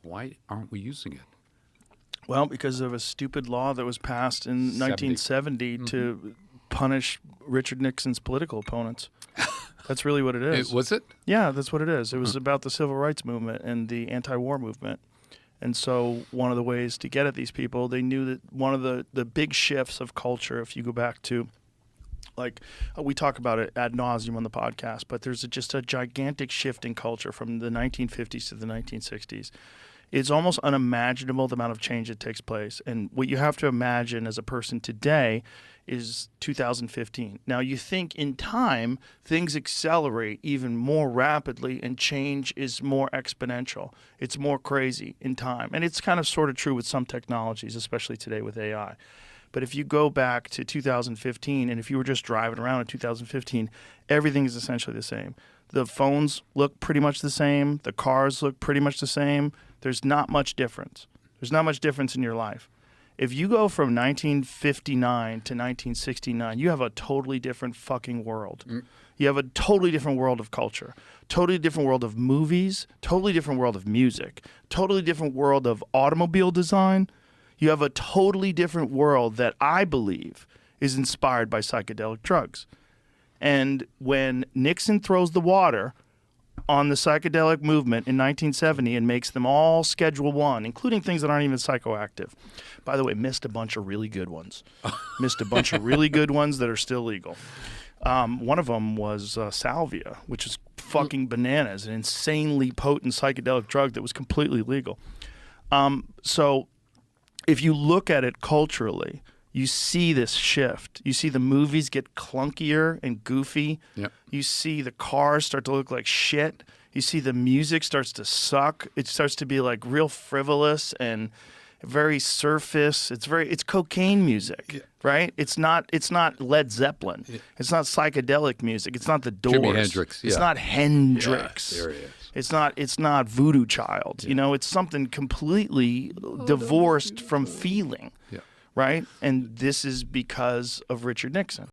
Why aren't we using it? Well, because of a stupid law that was passed in 1970 to punish Richard Nixon's political opponents. That's really what it is. Was it? Yeah, that's what it is. It was about the civil rights movement and the anti-war movement. And so one of the ways to get at these people, they knew that one of the big shifts of culture, if you go back to, like, we talk about it ad nauseum on the podcast, but there's just a gigantic shift in culture from the 1950s to the 1960s. It's almost unimaginable the amount of change that takes place. And what you have to imagine as a person today is 2015. Now, you think in time, things accelerate even more rapidly and change is more exponential. It's more crazy in time. And it's kind of sort of true with some technologies, especially today with AI. But if you go back to 2015, and if you were just driving around in 2015, everything is essentially the same. The phones look pretty much the same. The cars look pretty much the same. There's not much difference. There's not much difference in your life. If you go from 1959 to 1969, you have a totally different fucking world. You have a totally different world of culture, totally different world of movies, totally different world of music, totally different world of automobile design. You have a totally different world that I believe is inspired by psychedelic drugs. And when Nixon throws the water on the psychedelic movement in 1970 and makes them all Schedule 1, including things that aren't even psychoactive. By the way, missed a bunch of really good ones. Missed a bunch of really good ones that are still legal. One of them was salvia, which is fucking bananas, an insanely potent psychedelic drug that was completely legal. So if you look at it culturally, you see this shift. You see the movies get clunkier and goofy. Yep. You see the cars start to look like shit. You see the music starts to suck. It starts to be like real frivolous and very surface. It's cocaine music, right? It's not Led Zeppelin. Yeah. It's not psychedelic music. It's not the Doors. Jimi Hendrix. It's not Hendrix. Yeah, there he is. It's not Voodoo Child. Yeah. You know, it's something completely divorced from feeling. Yeah. Right? And this is because of Richard Nixon.